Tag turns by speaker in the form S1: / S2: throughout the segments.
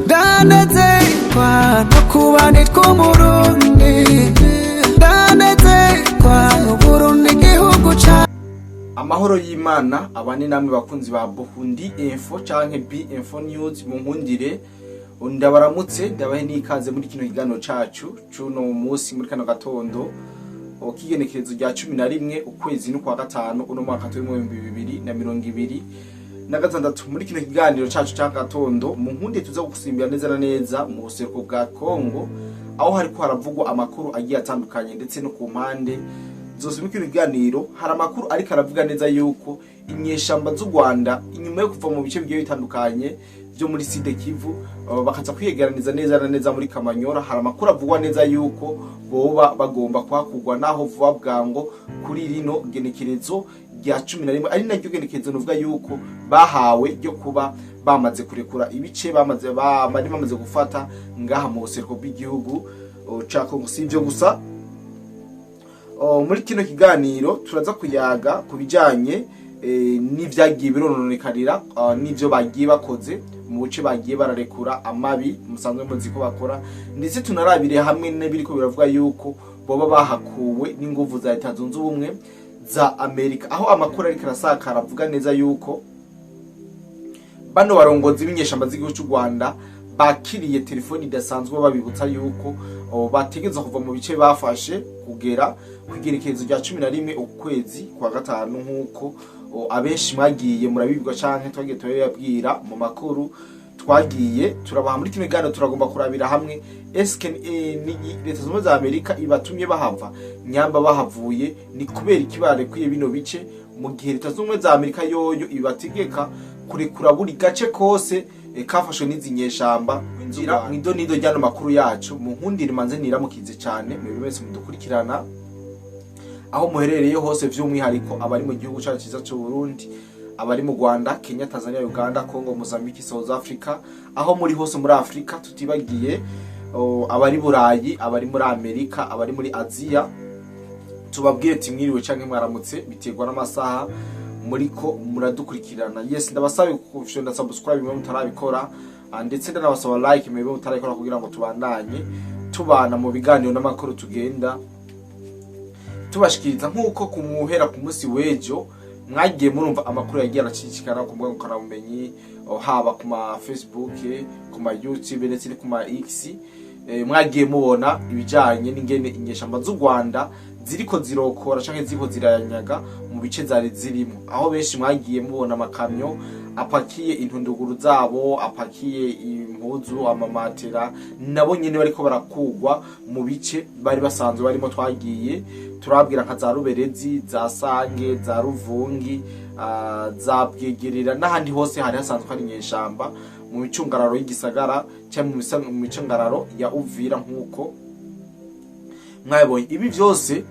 S1: ndanezerwa no kuba nitwa Umurundi, ndanezerwa Uburundi igihugu ca.
S2: Amahoro y'Imana abane namwe bakunzi ba Burundi Info canke B Info News mu nkundire, ndabaramutse ndabahe nikaze muri kino kiganiro cacu cuno munsi muri kano gatondo kigenekerezo rya 11 ukwezi no kwa gatanu uno mwaka wa 2026 muri kino kiganiro cacu ca gatondo mu nkundi tuza gusimbira neza na neza mu buseruko bwa Kongo, aho hariko haravugwa amakuru agiye atandukanye ndetse no ku mpande zose. Mu kino kiganiro hari amakuru ariko aravuga neza yuko inyeshamba z'u Rwanda inyuma yo kuva mu bice bigiye bitandukanye byo muri Sud Kivu bakaza kwiyegeraniza neza na neza muri Kamanyora. Hari amakuru avugwa neza yuko boba bagomba kwakugwa naho vuba bwango kuri rino genekerezo rya 11 ari naryo genekerezo nuvuga yuko bahawe ryo kuba bamaze kurekura ibice bamaze gufata ngaha mu buseruko bw'igihugu ca Kongo. Sivyo gusa, muri kino kiganiro turaza kuyaga kubijanye n'ivyagiye birononekarira n'ivyo bagiye bakoze mu buce bagiye bararekura amabi musanzwe muzi ko bakora, ndetse tunarabire hamwe n'ibiriko biravuga yuko boba bahakuwe n'inguvu za Leta Zunze Ubumwe za Amerika, aho amakuru ariko arasakara avuga neza yuko bano barongozi b'inyeshamba z'igihugu cy'u Rwanda bakiriye telefoni idasanzwe babibutsa yuko bategeza kuva mu bice bafashe kugera kwigerekerezo rya 11 ukwezi kwa gatanu, nkuko abenshi mwagiye murabibwa canke twagiye turababwira mu makuru twagiye turabaha muri kino kiganiro. Turagomba kurabira hamwe eske Leta Zunze Ubumwe za Amerika ibatumye bahava nyamba bahavuye ni kubera ikibarekuye bino bice, mu gihe Leta Zunze Ubumwe za Amerika yoyo ibategeka kurekura buri gace kose kafashwe n'izi nyeshamba. Winjira mwido nido ryano makuru yacu mu nkundire manze niramukize cyane mu bimese mudukurikirana aho muherereye hose, vy'umwihariko abari mu gihugu cyacu cyiza cy'u Burundi, abari mu Rwanda, Kenya, Tanzania, Uganda, Congo, Mozambique, South Africa, aho muri hose muri Afrika tutibagiye abari Burayi, abari muri Amerika, abari muri Aziya. Tubabwiye ati mwiriwe canke mwaramutse biterwa n'amasaha muriko muradukurikirana. Yes, ndabasabe kufyonda subscribe mwe mutarabikora, ndetse ndanabasaba like mwe mutarabikora kugira ngo tubandanye tubana mu biganiro n'amakuru tugenda tubashikiriza, nkuko kumuhera ku munsi wejo mwagiye murumva amakuru yagiye aracicikana ku mbuga nkoranyambaga, haba ku ma Facebook, ku ma YouTube ndetse ku ma X. Mwagiye mubona ibijanye n'ingene inyeshamba z'u Rwanda ziriko zirokora canke ziriko zirayanyaga mu bice zari zirimo, aho benshi mwagiye mubona amakamyo apakiye intunduguru zabo, apakiye impuzu, amamatera, nabo nyene bariko barakugwa mu bice bari basanzwe barimo. Twagiye turabwira nka za Ruberezi, za Sange, za Ruvungi, za Bwegerera n'ahandi hose hari hasanzwe hari inyeshamba mu micungararo y'igisagara cyangwa mu micungararo ya Uvira. Nkuko mwabonye ibi byose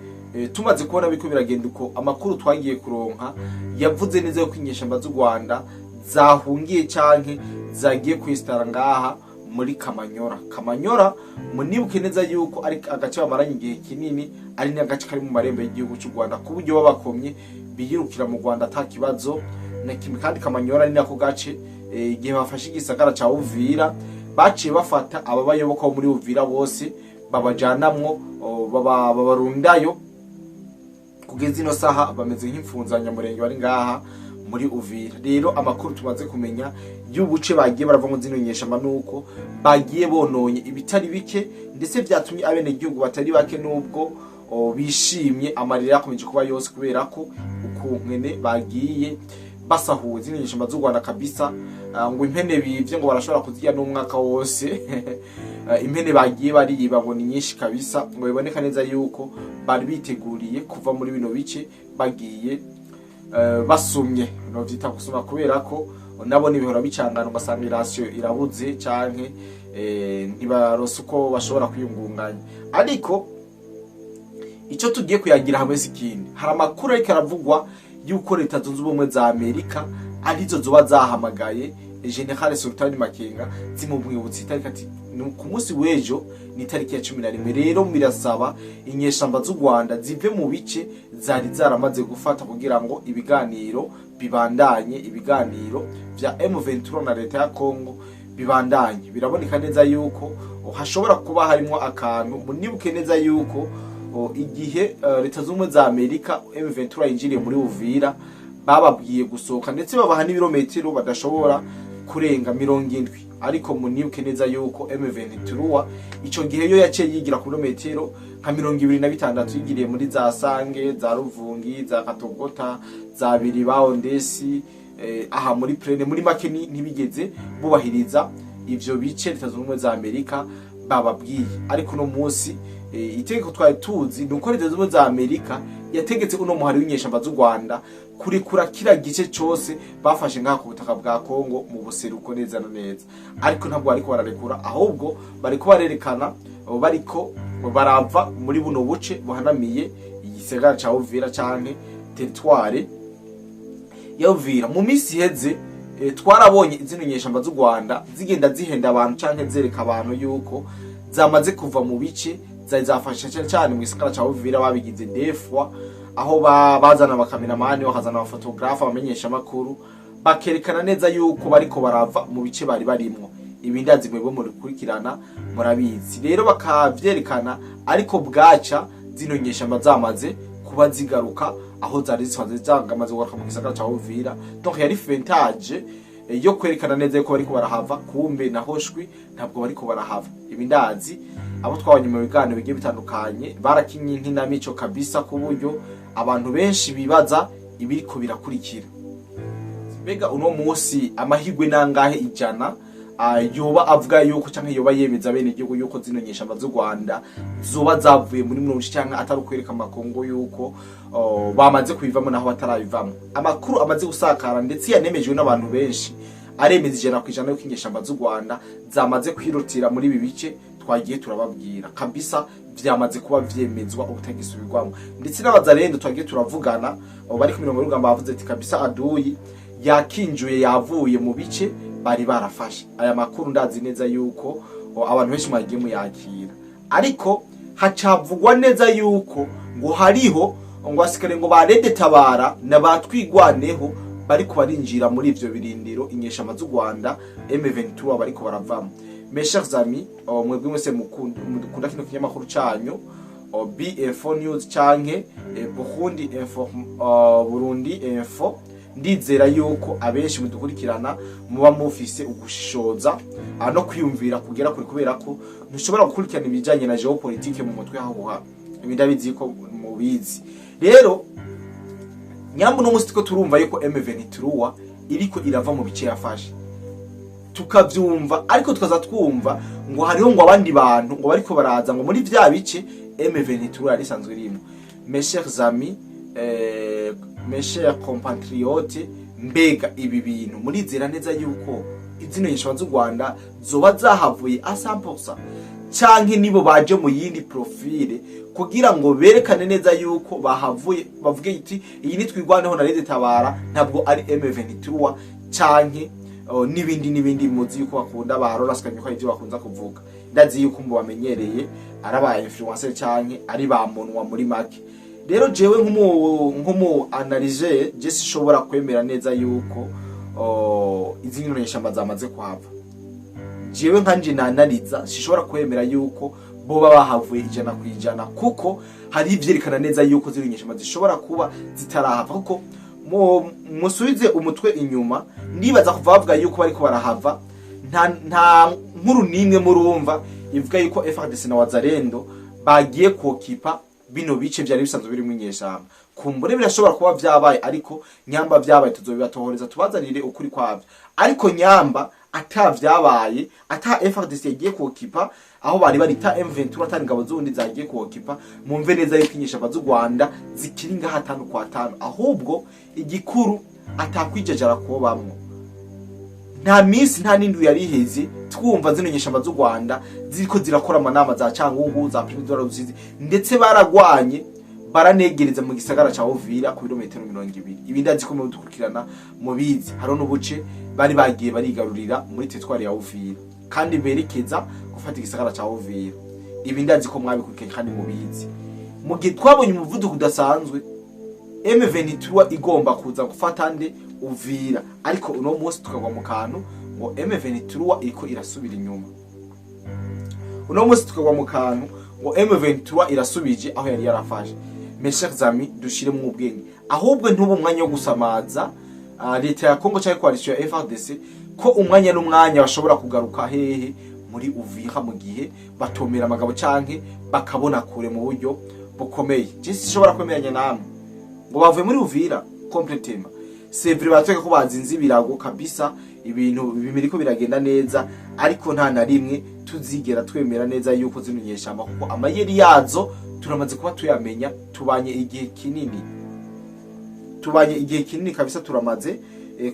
S2: tumaze kubona biko biragenda uko amakuru twagiye kuronka yavuze neza ko inyeshamba z'u Rwanda zahungiye canke zagiye kwistara ngaha muri Kamanyora. Munibuke neza yuko ari agace bamaranye igihe kinini, ari n'agace kari mu marembo y'igihugu cy'u Rwanda, ku buryo babakomye biyirukira mu Rwanda atakibazo na kimwe. Kandi Kamanyora ni nako gace igihe bafashe igisagara ca Uvira baciye bafata ababayoboka muri Uvira bose babajanamwo babarundayo kugeza ino saha bameze nk'imfunzanya murenge bari ngaha muri Uvira. Rero amakuru tumaze kumenya y'ubuce bagiye barava mu zino nyeshamba nuko bagiye bononye ibitari bike, ndetse byatumye abene gihugu batari bake nubwo bishimye amarira yakomeje kuba yose kubera ko ukunkene bagiye basahuwe zino nyeshamba z'u Rwanda kabisa. Ngo impene bivye ngo barashobora kuzirya n'umwaka wose impene bagiye bariba ngo ni nyinshi kabisa, ngo biboneka neza yuko bari biteguriye kuva muri bino bice bagiye basumye. No vyita gusuma kubera ko nabo nibihora bicangana ugasanga irasiyo irabuze canke ntibarose uko bashobora kwiyungunganya. Ariko ico tugiye kuyagira hamwe sikindi, hari amakuru ariko aravugwa yuko Leta Zunze Ubumwe za Amerika arizo zoba zahamagaye General Sultan Makenga zimubwibutsa itariki ati ku munsi wejo ni tariki ya 11. Rero mirasaba inyeshamba z'u Rwanda zive mu bice zari zaramaze gufata kugira ngo ibiganiro bibandanye, ibiganiro vya M23 na Leta ya Kongo bibandanye. Biraboneka neza yuko hashobora kuba harimo akantu, munibuke neza yuko igihe leta z'ubumwe za Amerika M23 yinjiriye muri Uvira bababwiye gusohoka ndetse babaha n'ibirometero badashobora kurenga 70, ariko munibuke neza yuko M23 ico gihe yo yaciye yigira ku birometero nka 26 yigiriye muri za Sange, za Ruvungi, za Katogota, za Biribaho ndesi aha muri plane muri makeni ntibigeze bubahiriza ivyo bice leta z'ubumwe za Amerika bababwiye. Ariko no munsi itegeko twari tuzi nuko leta z'ubumwe za Amerika yategetse uno muhari w'inyeshamba z'u Rwanda kurikura kira gice cyose bafashe ngaha ku butaka bwa Kongo mu buseruko neza no neza, ariko ntabwo bariko bararekura, ahubwo bariko barerekana bariko barava muri buno buce buhanamiye igisagara ca Uvira canke territoire ya Uvira. Mu misi heze twarabonye izino nyeshamba z'u Rwanda zigenda zihenda abantu canke zereka abantu yuko zamaze kuva mu bice zafasha cyane mu gisagara ca Uvira, babigize defwa aho bazana abakameramani bakazana abafotografa bamenyesha makuru bakerekana neza yuko bariko barava mu bice bari barimwo. Ibindi azimwe muri kurikirana murabizi rero bakavyerekana, ariko bwaca zino nyeshamba zamaze kuba zigaruka aho zari zisanzwe zangamaze guruka mu gisagara ca Uvira. Donc yari fentage yo kwerekana neza yuko bariko barahava, kumbe nahoshwi ntabwo bariko barahava. Ibindazi abo twabanye mu biganiro bigiye bitandukanye barakinye inkinamico kabisa ku buryo abantu benshi bibaza ibiriko birakurikira. Mbega uno munsi amahigwe nangahe ijana yoba avuga yuko canke yoba yemeza bene igihugu yuko zino nyeshamba z'u Rwanda zoba zavuye muri 70 canke atari kwereka makongo yuko bamaze kubivamo naho batarabivamo. Amakuru amaze gusakara ndetse yanemejwe n'abantu benshi aremeza 100% yuko inyeshamba z'u Rwanda zamaze kwirutira muri ibi bice twagiye turababwira kabisa, vyamaze kuba vyemezwa ubutagisubirwamo. Ndetse n'abazarendo twagiye turavugana bari ku mirongo y'urugamba bavuze ati kabisa aduyi yakinjuye yavuye mu bice bari barafashe. Aya makuru ndazi neza yuko abantu benshi mwagiye muyakira, ariko hacavugwa neza yuko ngo hariho ngo asikare ngo barede tabara nabatwigwaneho bariko barinjira muri ivyo birindiro inyeshamba z'u Rwanda M23 bariko baravamo. Mes chers amis, mwebwe mwese mukunda kino kinyamakuru canyu BF News canke Burundi Info, ndizera yuko abenshi mudukurikirana muba mufise ugushishoza no kwiyumvira kugera kuri, kubera ko ntushobora gukurikirana ibijanye na geopolitique mu mutwe hahuha ibindabizi ko mubizi. Rero nyambo no musitiko turumva yuko M23 iriko irava mu bice yafashe, tukavyumva, ariko tukaza twumva ngo hariho ngo abandi bantu ngo bariko baraza ngo muri vya bice M23 ari sanzwe irimo. Mes chers amis, mes chers compatriotes, mbega ibi bintu murizera neza yuko izino nyeshamba z'u Rwanda zoba zahavuye a 100% canke nibo baje mu yindi profile kugira ngo berekane neza yuko bahavuye, bavuge iti iyi nitwigwaneho na Leta tabara ntabwo ari M23 canke nibindi muzi yuko bakunda barorasukanye ko ivyo bakunza kuvuga. Ndazi yuko mbo bamenyereye araba influencer canke ari ba monwa muri make. Rero jewe nkumu analyse je sishobora kwemera neza yuko izino nyeshamba zamaze kuhava. Jewe nkanje na analiza sishobora kwemera yuko boba bahavuye 100%, kuko hari ivyerekana neza yuko zino nyeshamba zishobora kuba zitarahava, kuko musubize umutwe inyuma ndibaza kuva bavuga yuko bariko barahava nta nkuru nimwe murumva ivuga yuko FARDC na Wazalendo bagiye kokipa bino bice byari bisanzwe biri mu nyeshamba. Kumbure birashobora kuba vyabaye, ariko nyamba vyabaye tuzobibatohoreza tubazanire ukuri kwavyo. Ariko nyamba atavyabaye, ata FARDC yagiye kokipa aho bari barita M23 atari ngabo zundi zagiye kokipa, mumve neza yuko inyeshamba z'u Rwanda zikiri ngaha 5 kwa 5, ahubwo igikuru atakwijajara kubamwo. Nta misi nta nindu yari iheze twumva zino nyeshamba z'u Rwanda ziriko zirakora amanama za Cangungu za Primitora Rusizi, ndetse baragwanye baranegereza mu gisagara ca Uvira ku birometero 200. Ibindi aziko dukurikirana mu bizi haro n'ubuce bari bagiye barigarurira muri territoire ya Uvira kandi berekeza gufata igisagara ca Uvira. Ibindi aziko mwabikurikiranye kandi mu bizi. Mu gihe twabonye umuvuduko udasanzwe M23 igomba kuza gufata nde Uvira, ariko uno munsi tukagwa mu kantu ngo M23 iko irasubira inyuma. Uno munsi tukagwa mu kantu ngo M23 irasubije aho yari yarafashe. Mes chers amis, dushire mu ubwenge. Ahubwo ntubu umwanya wo gusamaza leta ya Kongo cyangwa coalition ya FARDC ko umwanya n'umwanya bashobora kugaruka hehe muri Uvira mu gihe batomera amagabo canke bakabona kure mu buryo bukomeye. Je sishobora kwemeranya namwe ngo bavuye muri Uvira complètement. C'est vrai batweka ko bazinze ibirago kabisa, ibintu bimiriko biragenda neza, ariko nta na rimwe tuzigera twemera neza yuko zimenyeshamba kuko amayeri yazo turamaze kuba tuyamenya. Tubanye igihe kinini kabisa turamaze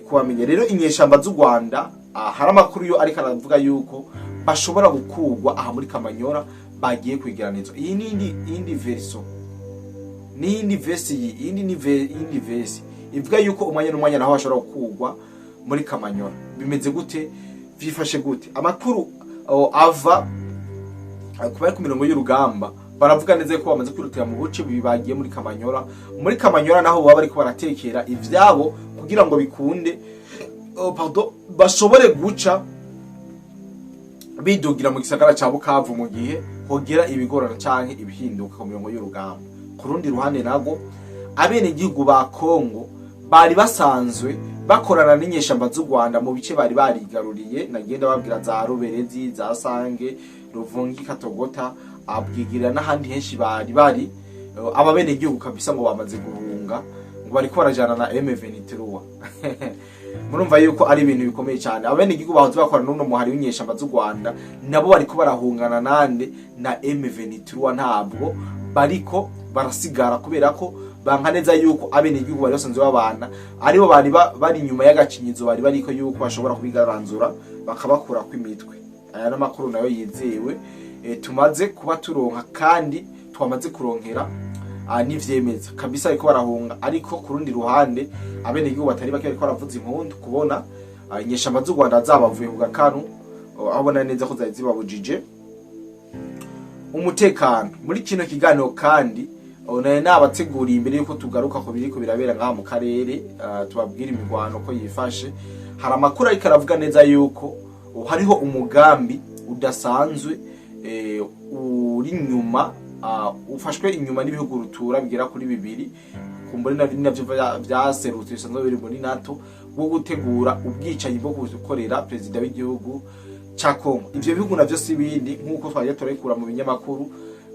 S2: kuamenya. Rero inyeshamba z'u Rwanda hari amakuru yo ariko aravuga yuko bashobora gukugwa aha muri Kamanyora bagiye kwigeranizo. Iyi ni indi verso, ni indi verse ivuga yuko umwanya n'umwanya naho bashobora gukugwa muri Kamanyora. Bimeze gute, bifashe gute? Amakuru ava kuba ku mirongo y'urugamba baravuga neza ko bamaze kwirutira mu buce bibagiye muri Kamanyora. Muri Kamanyora naho baba bariko baratekera ivyabo kugira ngo bikunde bashobore guca bidugira mu gisagara ca Bukavu mu gihe hogera ibigorana canke ibihinduka ku mirongo y'urugamba. Ku rundi ruhande nago abene gihugu ba Kongo bari basanzwe bakorana n'inyeshamba z'u Rwanda mu bice bari barigaruriye. Nagenda babwira za Ruberezi, za Sange, Ruvungi, Katogota, abwigirira n'ahandi henshi bari ababene gihugu kabisa ngo bamaze guhunga ngo bariko barajana na M23. Murumva yuko ari ibintu bikomeye cyane. Abene gihugu bahoze bakorana n'uno muhari w'inyeshamba z'u Rwanda nabo bariko barahungana nande na M23, ntabwo bariko barasigara kubera ko banka neza yuko abene gihugu bari basanzwe babana aribo bari nyuma y'agacinyizo bari bariko yuko bashobora kubigaranzura bakabakura kw'imitwe. Aya n'amakuru nayo yizewe tumaze kuba turonka kandi twamaze kuronkera n'ivyemeza kabisa ariko barahunga. Ariko ku rundi ruhande abene gihugu batari bake ariko baravuza impundu kubona inyeshamba z'u Rwanda zabavuye ku Gakanu, abona neza ko zari zibabujije umutekano muri kino kiganiro. Kandi naye nabateguriye imbere yuko tugaruka ko biriko birabera ngaha mu karere tubabwira imigwano ko yifashe. Hari amakuru ariko aravuga neza yuko hariho umugambi udasanzwe uri nyuma ufashwe inyuma n'ibihugu rutura bigera kuri 2 kumbure navyo vyaserutse bisanzwe biri muri NATO bwo gutegura ubwicanyi bwo gukorera president w'igihugu ca Kongo. Ivyo bihugu navyo sibindi nkuko twaje turekura mu binyamakuru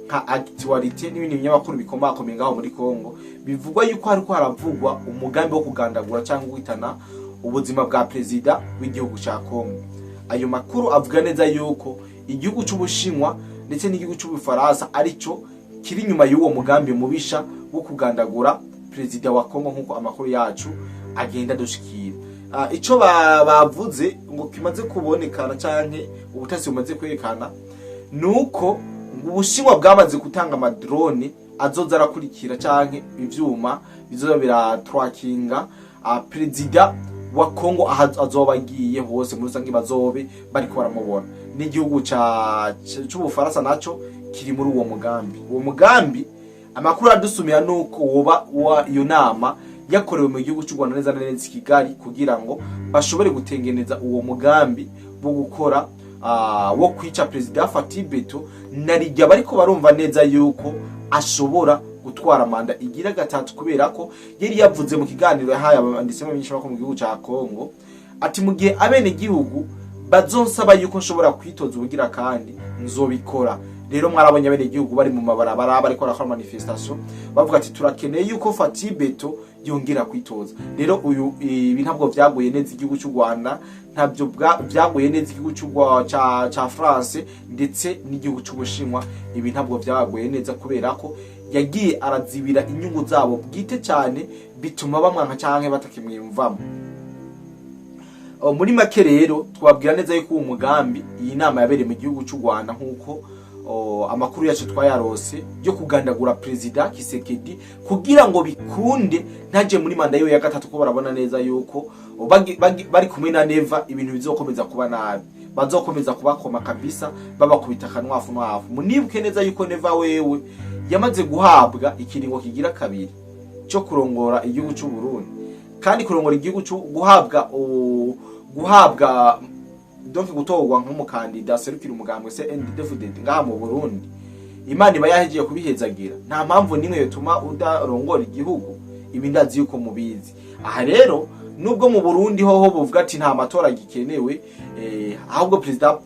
S2: nka Actualité n'ibindi binyamakuru bikomakomeye ngaho muri Kongo, bivugwa yuko hariko haravugwa umugambi wo kugandagura cyangwa guhitana ubuzima bwa president w'igihugu ca Kongo. Ayo makuru avuga neza yuko igihugu c'Ubushinwa ndetse n'igihugu c'Ubufaransa arico kiri nyuma y'uwo mugambi mubisha wo kugandagura president wa Kongo nkuko amakuru yacu agenda dushikira. Ico bavuze ngo kimaze kubonekana canke ubutasi bumaze kwerekana nuko Ubushinwa bwamaze gutanga amadrone azoza arakurikira canke ivyuma bizoza biratrackinga president wa Kongo azoba agiye hose muri rusange bazobe bariko baramubona. N'igihugu c'Ubufaransa naco kiri muri uwo mugambi. Uwo mugambi amakuru adusumira nuko woba iyo nama yakorewe mu gihugu cy'u Rwanda neza neza Kigali kugira ngo bashobore gutengeneza uwo mugambi wo gukora wo kwica president Fatou Beto. Narijya bariko barumva neza yuko ashobora gutwara manda igira gatatu kubera ko yari yavuze mu kiganiro yahaye abanditsemo byinshi bako mu gihugu cya Kongo ati mu gihe abene gihugu bazonsaba yuko nshobora kwitoza ubugira kandi nzobikora. Rero mwarabonye abene gihugu bari mu mabarabara bariko barakora manifestation bavuga ati turakeneye yuko Fatou Beto yongera kwitoza. Rero uyu ibi ntabwo vyaguye neza igihugu cy'u Rwanda, ntabyo vyaguye neza igihugu ca France ndetse n'igihugu c'Ubushinwa. Ibi ntabwo vyaguye neza kubera ko yagiye arazibira inyungu zabo bwite cyane bituma bamwanka canke batakimwimvamo. Muri make rero twabwira neza yuko uwo mugambi iyi nama yabereye mu gihugu cy'u Rwanda nkuko amakuru yacu twayarose yo kugandagura president Kisekedi kugira ngo bikunde ntaje muri manda yiwe ya gatatu ko barabona neza yuko bari kumwe na Neva ibintu bizokomeza kuba nabi, bazokomeza kubakoma kabisa babakubita kanwafu nwafu. Munibuke neza yuko Neva wewe yamaze guhabwa ikiringo kigira kabiri cyo kurongora igihugu cy'u Burundi, kandi kurongora igihugu guhabwa donc gutorwa nk'umukandida serukira umugambwe CNDD-FDD ngaha mu Burundi, Imana iba yahejeje kubihezagira, nta mpamvu nimwe yotuma udarongora igihugu. Ibi ndazi yuko mubizi. Aha rero nubwo mu Burundi hoho buvuga ati nta matora gikenewe, ahubwo President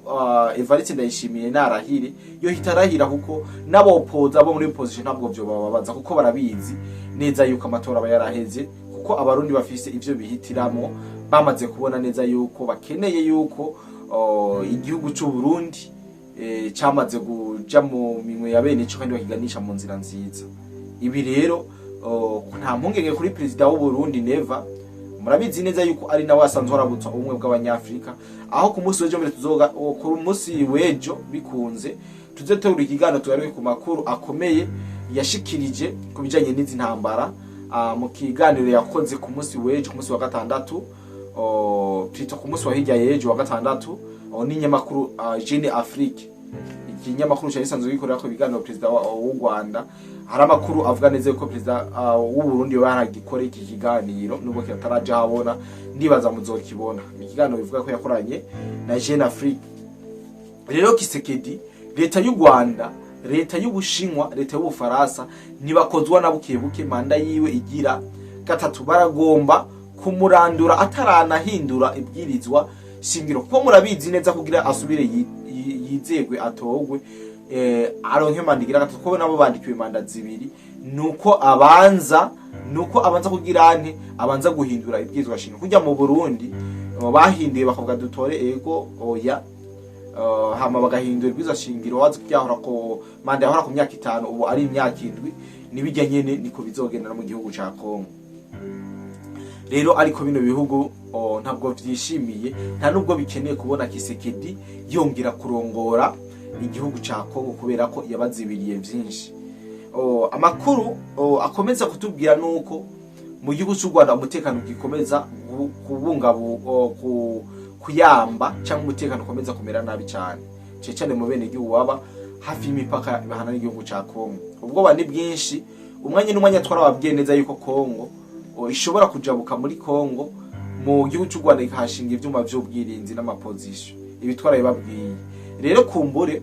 S2: Evariste Ndayishimiye narahire yo hitarahira, kuko n'abopoza abo muri opposition ntabwo byo bababaza, kuko barabizi neza yuko amatora aba yaraheze, kuko abarundi bafise ivyo bihitiramo, bamaze kubona neza yuko bakeneye yuko igihugu cy'u Burundi cyamaze kuja mu minwe ya bene cyo kandi bakiganisha mu nzira nziza. Ibi rero nta mpungenge kuri President w'u Burundi Neva, murabizi neza yuko ari nawe asanzwe arabutsa ubumwe bw'abanyafrika, aho ku munsi w'ejo mbere tuzoga ku munsi w'ejo bikunze tuzetegura ikiganiro tugaruke ku makuru akomeye yashikirije kubijanye n'izi ntambara mu kiganiro yakoze ku munsi w'ejo, ku munsi wa gatandatu, twita ku munsi wa hirya y'ejo wa gatandatu, n'inyamakuru Jeune Afrique. Ikinyamakuru cyayisanzwe gikorera ko ibiganiro President w'u Rwanda, hari amakuru avuga neza yuko President w'u Burundi yaragikora iki kiganiro, nubwo kitaraje habona, ndibaza muzokibona. Ikiganiro bivuga ko yakoranye na Jeune Afrique. Rero Kisekedi, leta y'u Rwanda, leta y'Ubushinwa, leta y'Ubufaransa nibakozwa na bukebuke manda yiwe igira gatatu, baragomba kumurandura ataranahindura ibwirizwa shingiro, kuko murabizi neza kugira asubire yizegwe atogwe aronke manda igira gatatu, kuko nabo bandikiwe manda zibiri, nuko abanza kugira ante abanza guhindura ibwirizwa shingiro. Kujya mu Burundi bahinduye bakavuga dutore ego oya, hama bagahindura ibwirizwa shingiro, wazi byahora ko manda yahora ku myaka 5 ubu ari imyaka 7, nibijya nyene niko bizogendera mu gihugu ca Kongo. Rero ariko bino bihugu ntabwo vyishimiye, nta nubwo bikeneye kubona Kisekedi yongera kurongora igihugu ca Kongo, kubera ko yabazibiriye vyinshi. Amakuru akomeza kutubwira nuko mu gihugu cy'u Rwanda umutekano gikomeza kuyamba, cyangwa umutekano ukomeza kumera nabi cyane cyane mu bene gihugu waba hafi y'imipaka bahana n'igihugu ca Kongo. Ubwoba ni bwinshi, umwanya n'umwanya twarababwiye neza yuko Kongo ishobora kujabuka muri Kongo mu gihugu cy'u Rwanda ikahashinga ivyuma vy'ubwirinzi n'amaposition. Ibi twarabibabwiye. Rero kumbure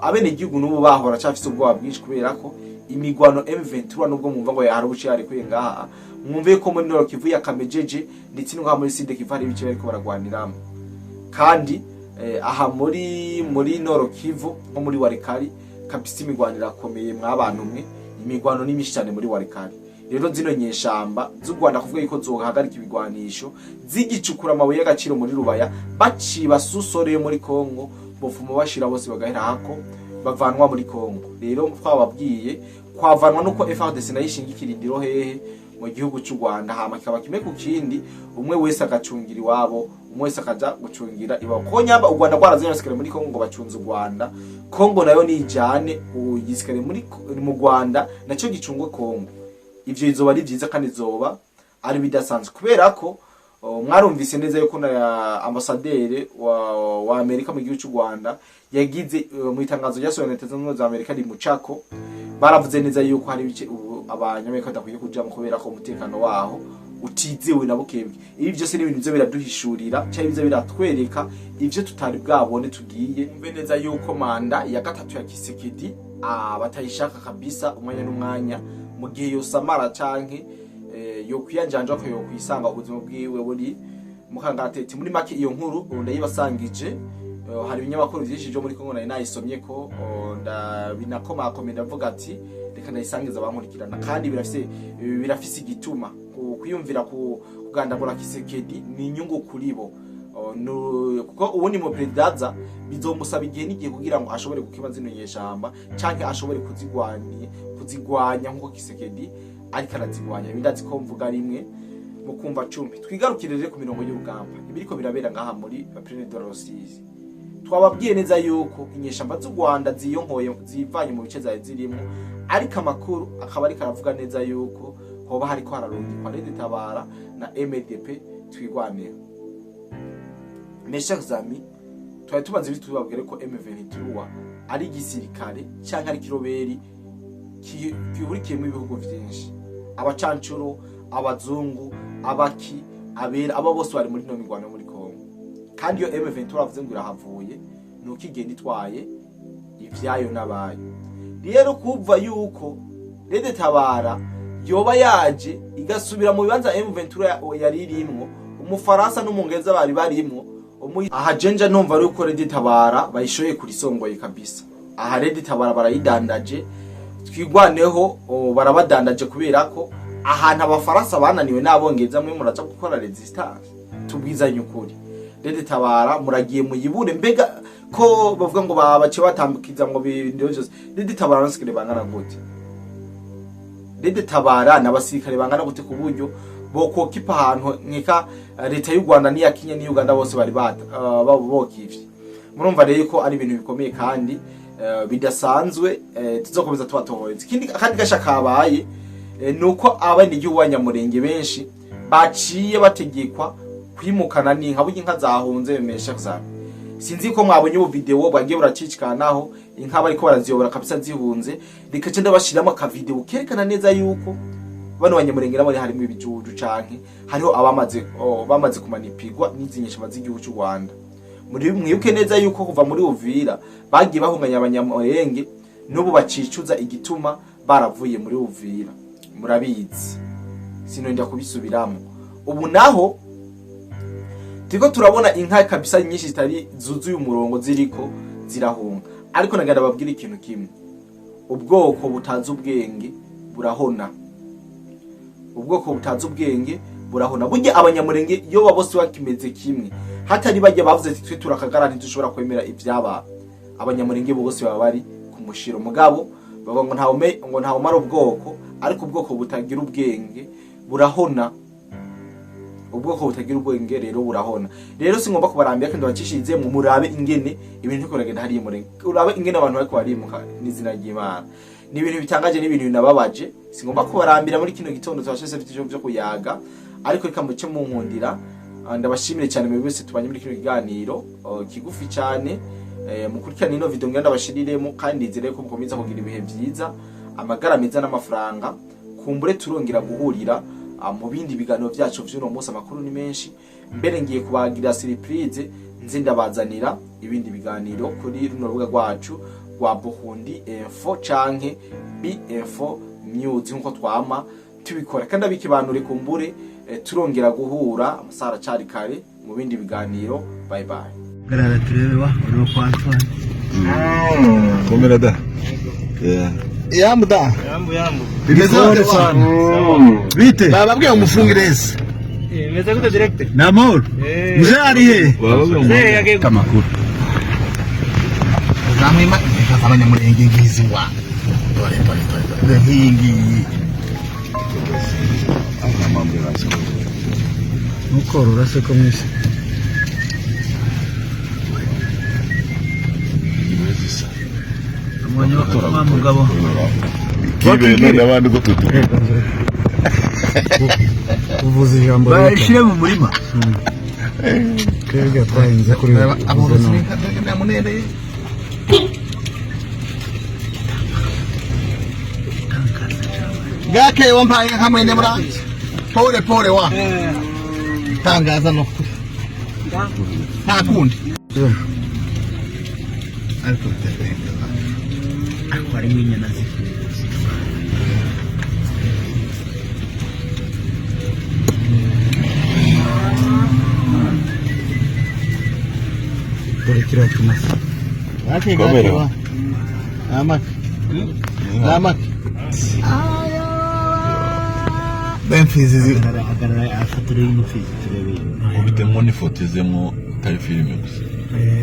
S2: abene gihugu n'ubu bahora cyafise ubwoba bwinshi, kubera ko imigwano M23 nubwo mwumva ngo yari ubuci yari kwiye ngaha, mwumve ko muri Nord Kivu yakamejeje, ndetse no muri Sud Kivu hari ibice bariko baragwaniramo. Kandi aha muri Nord Kivu nko muri Walikari kabisa imigwanira akomeye mw'abantu mwe, imigwano ni myinshi cyane muri Walikari. Rero zino nyeshamba z'u Rwanda kuvuga yuko zohagarika ibigwanisho, zigicukura amabuye y'agaciro muri Rubaya, baciba susoreye muri Kongo, bofumo bashira bose bagahera hako bavanwa muri Kongo. Rero twababwiye kwavanwa nuko FARDC nayishingikira indiro hehe mu gihugu cy'u Rwanda, hama kikaba kimwe ku kindi, umwe wese agacungira iwabo, umwe wese akaja gucungira iwabo. Ko nyamba u Rwanda rwarazisikare muri Kongo ngo bacunze u Rwanda, Kongo nayo nijane uyisikare mu Rwanda naco gicungwe Kongo. Ivyo izoba ari byiza kandi zoba ari bidasanzwe, kubera ko mwarumvise neza yuko na ambasaderi wa Amerika mu gihugu cy'u Rwanda yagize mu itangazo ryasohoye Leta Zunze za Amerika ri mucako, baravuze neza yuko hari bice abanyamerika badakwiye kuja mu, kubera ko umutekano waho utizewe na bukebwe. Ibi byose ni ibintu byo biraduhishurira cyangwa biza biratwereka ivyo tutari bwabone tugiye. Mbe neza yuko manda ya gatatu ya Kisekedi batayishaka kabisa umwanya n'umwanya, mu gihe yosamara canke yo kwiyanjanja ko yo kwisanga ubuzima bwiwe buri mukangatete. Muri make iyo nkuru ndayibasangije, hari ibinyamakuru byinshi byo muri Kongo nayisomye ko binakoma ndavuga ati reka ndayisangiza abankurikirana, kandi birafise igituma kwiyumvira kugandagura Kisekedi ni inyungu kuri bo, kuko ubundi mu predaza bizomusaba igihe n'igihe kugira ngo ashobore gukimaza ino nyeshamba canke ashobore kuzigwanya nkuko Kisekedi ariko arazigwanya. Ibindazi ko mvuga rimwe mu kumva 10. Twigarukire rero ku mirongo y'urugamba ibiriko birabera ngaha muri Plaine de Rusizi. Twababwiye neza yuko inyeshamba z'u Rwanda ziyonkoye zivanye mu bice zaye zirimo, ariko amakuru akaba ari karavuga neza yuko hoba hariko hararungikwa Tabara na MDP twigwanira. Mes chers amis, twari tumaze bitubabwire ko M23 ari gisirikare cyangwa ari kiroberi kihurikiye mu bihugu byinshi, abacancuro, abazungu, abaki, abera, aba bose bari muri no migwano muri Kongo. kandi iyo M23 avuze ngo irahavuye nuko igenda itwaye ivyayo nabayo. Rero kuva yuko Rede Tabara yoba yaje igasubira mu bibanza M23 yari irimwo, umufaransa n'umungeza bari barimwo, aha jenja numva ari uko Rede Tabara bayishoye kuri songoye kabisa. Aha Rede Tabara barayidandaje, twigwaneho barabadandaje kubera ko ahantu abafaransa bananiwe n'abongeza mwe muraca gukora resistance. Tubwizanye ukuri, Rede Tabara muragiye muyibure, mbega ko bavuga ngo babace batambukiza ngo bindi byose. Rede Tabara nasikire bangana gute? Rede Tabara n'abasirikare bangana gute ku buryo bokokipa ahantu nkeka leta y'u Rwanda n'iya Kenya n'i Uganda bose bari bokivye. Murumva rero ko ari ibintu bikomeye kandi bidasanzwe, tuzokomeza tubatohoza. Ikindi kandi gashakabaye nuko abandi gihugu banyamurenge benshi baciye bategekwa kwimukana n'inka, burya inka zahunze bemesha cyane. Sinzi ko mwabonye ubu video bagiye buracicikanaho inka bariko baraziyobora kabisa zihunze, rikace ndabashiramo aka video kerekana neza yuko bano banyamurenge nabo harimo ibijuju canke hariho bamaze kumanipirwa n'izinyesha baz'igihugu cy'u Rwanda. Muri mwibuke neza yuko kuva muri Uvira bagiye bahunganya abanyamurenge, n'ubu bacicuza igituma baravuye muri Uvira, murabizi sinonda kubisubiramo. Ubu naho tiko turabona inka kabisa nyinshi zitari zuzuye umurongo ziriko zirahunga, ariko naganda babwira ikintu kimwe, ubwoko butazi ubwenge burahona. Ubwoko butazi ubwenge burahona. Burya abanyamurenge iyo babose bakimeze kimwe, hatari bajya bavuze ati twe turakagarana ntidushobora kwemera ivyaba, abanyamurenge bose baba bari ku mushiro mugabo baba ngo ntawe mara ubwoko, ariko ubwoko butagira ubwenge burahona. Ubwoko butagira ubwenge rero burahona. Rero singomba kubarambira kandi bacishirize mu murabe ingene ibintu bikoragenda hari murenge, urabe ingene abantu bariko barimuka n'izina ry'Imana. Ni ibintu bitangaje, ni ibintu binababaje. Singomba kubarambira muri kino gitondo twashese vitije byo kuyaga, ariko reka muce mu nkundira. Ndabashimire cyane mu bose tubanye muri kino kiganiro kigufi cyane, mukurikirana ino video ngenda bashiriremo, kandi nizere ko mukomeza kugira ibihe byiza, amagara meza n'amafaranga. Kumbure turongera guhurira mu bindi biganiro byacu vy'uno munsi. Amakuru ni menshi, mbere ngiye kubagira surprise, nzi ndabazanira ibindi biganiro kuri runo rubuga rwacu rwa Burundi Info canke BInfo News nkuko twama tubikora, kandi abikibanure kumbure turongera guhura amasara cari kare mu bindi biganiro. Bye bye.
S3: Garara turebewa uri kwa Antoine.
S4: Komera da.
S3: Yambu da.
S4: Yambu.
S3: Bimeze sana. Bite?
S4: Bababwiye umufungireze.
S3: Meze gute director? Namor. Mzee ari he? Mzee yake
S4: kamakuru.
S3: Zamwima abanyamurenge ngizi wa. Dore hingi.
S4: Amambe basi.
S3: Mukorora se ko mwese. Mwana mugabo.
S4: Kibene n'abandi go tutu.
S3: Uvuze ijambo bayishire mu murima. Kega twahinze kuri abo sinka munene. Gake wampaye hamwe mura. Pole wa. Tangaza no. Ntakundi. Ariko tebenda. Akwari mwinyana zifuza. Dore kira kumasa. Ake gawa. Amak. Benfizi agara afatire y'umufizi turebe.
S4: Ubite mo ni fotezemo tari filime gusa.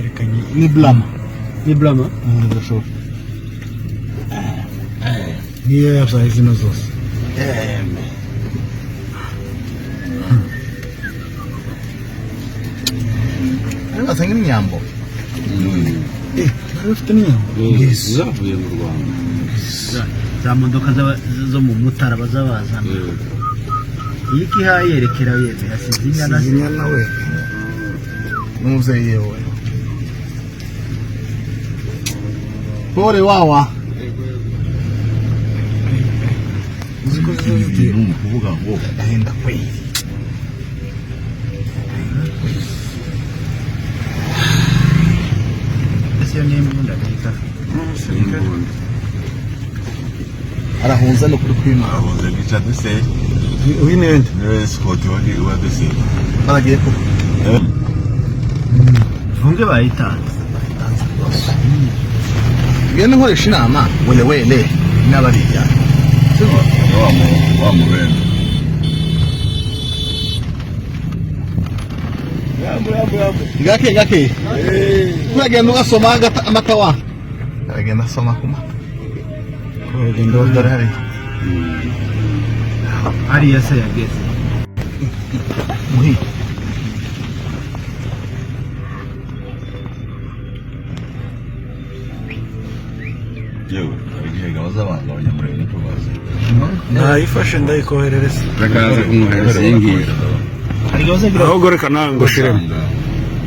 S3: Rekanye ni blama. Ndasho. Niyo yabaye zino zose. Asanga ni nyambo. Ufite niyo. Yes.
S4: Zavuye mu Rwanda.
S3: Za modoka zo mu mutara bazabazana. Iki hayerekera yeze yasizinyana we. Muze yewe. Pole wawa. Uziko zizidi
S4: kuvuga ngo
S3: ahenda kweli.
S5: iyo n'imbunda nita
S3: arahunza no kuri kwima
S4: Ahunze gica duse.
S5: uwinende
S4: Niwe Scott wa duse.
S3: baragiye ko
S5: vunge bayitanze
S3: ngene nkoresha inama wele n'abariya
S4: Wa murendo.
S3: gake uragenda ugasoma amata wa aragenda asoma kuma
S5: urugendo
S3: dore hari
S5: hariya se yageze
S3: muhi
S4: Yewe, igihe gabaza abantu abanyamurenge ko bazi.
S5: nayifashe ndayikoherereza
S6: Rakaza kumwohereza iyi ngiyi.
S5: ahubwo reka nawe ngo ushiremo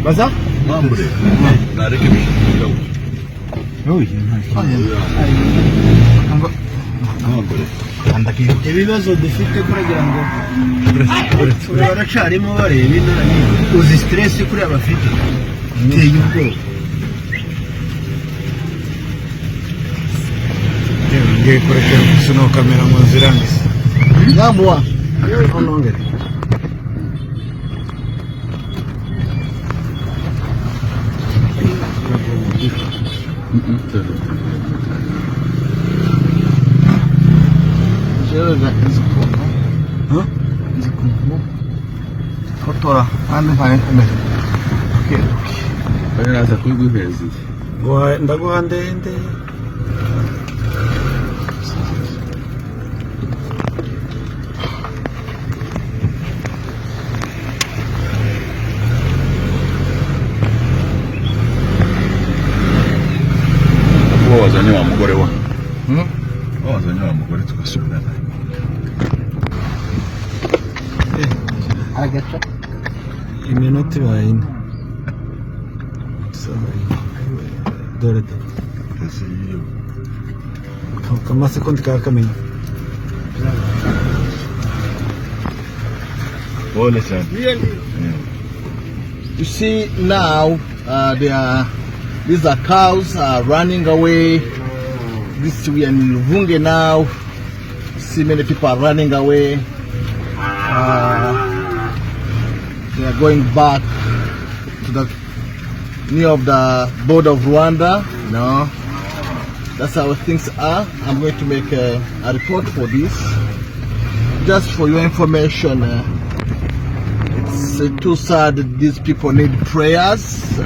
S3: baza
S4: Mambure. Nareke bishaka. Mambure.
S3: andagiye
S5: ibibazo dufite kuragira ngo baracarimo bareba inani uzi stress kuri abafite iteye ubwoba ngiye kurekera gusuna kamera ngo nzirangize
S3: nyamuwa
S5: nongere
S3: jewe ga izikuntu izikuntu fotora kandi mpaye kamera
S6: Baraza kubiguhereza iki?
S5: ndaguha ndende
S4: Wazanye wa mugore wa. Wazanye wa mugore tugasubirana.
S3: aragaca
S5: iminota ibaye ine dore
S4: Ese iyo.
S5: kamasekondi kakamenya
S4: Pole sana.
S3: You see now, these are cows running away. This we are in Luvunge now. See many people are running away. They are going back to the near of the border of Rwanda. You know, that's how things are. I'm going to make a report for this, just for your information. It's too sad that these people need prayers.